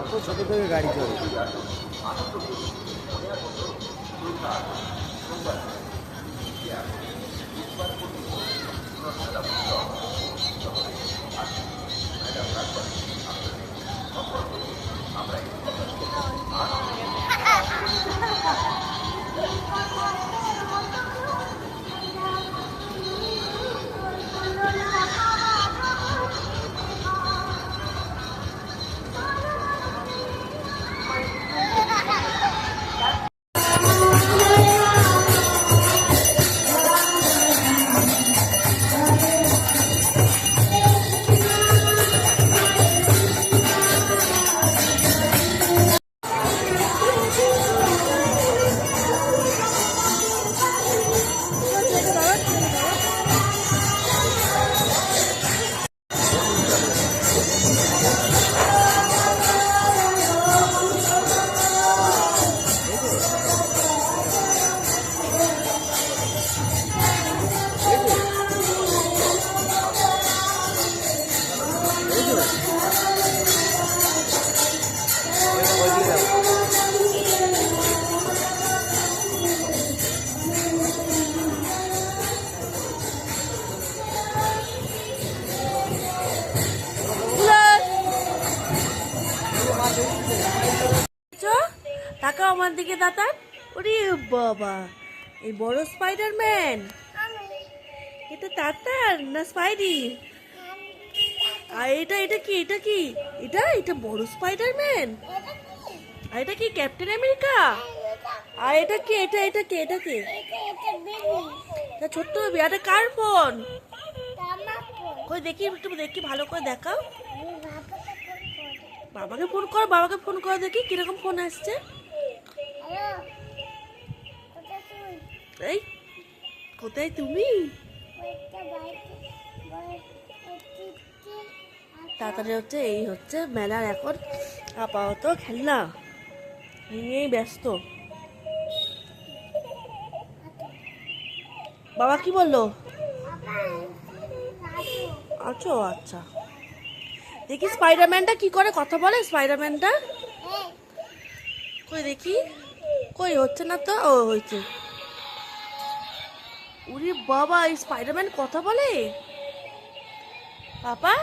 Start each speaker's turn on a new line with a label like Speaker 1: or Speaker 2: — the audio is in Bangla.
Speaker 1: অত ছোট থেকে গাড়ি চলে।
Speaker 2: তাকাও আমার দিকে তাকান। ওরে বাবা, এই বড় স্পাইডারম্যান। এটা তাতার না স্পাইডি? আর এটা এটা কি এটা কি এটা এটা বড় স্পাইডারম্যান। আর এটা কি ক্যাপ্টেন আমেরিকা? আর এটা কি এটা এটা কি এটা কি? এটা ছোট্ট বেবি। এটা কার ফোন? কই দেখি একটু দেখি ভালো করে দেখাও। বাবাকে ফোন কর, বাবাকে ফোন করো দেখি কিরকম ফোন আসছে। এই কোথায় তুমি? তাড়াতাড়ি হচ্ছে এই হচ্ছে মেলার এখন আপাতত খেলনা নিয়েই ব্যস্ত। বাবা কি বললো? আচ্ছা আচ্ছা, দেখি স্পাইডারম্যানটা কি করে কথা বলে। স্পাইডারম্যানটা কই দেখি, কই হচ্ছে না তো। ও হয়েছে। উরে বাবা, এই স্পাইডারম্যান কথা বলে? পাপা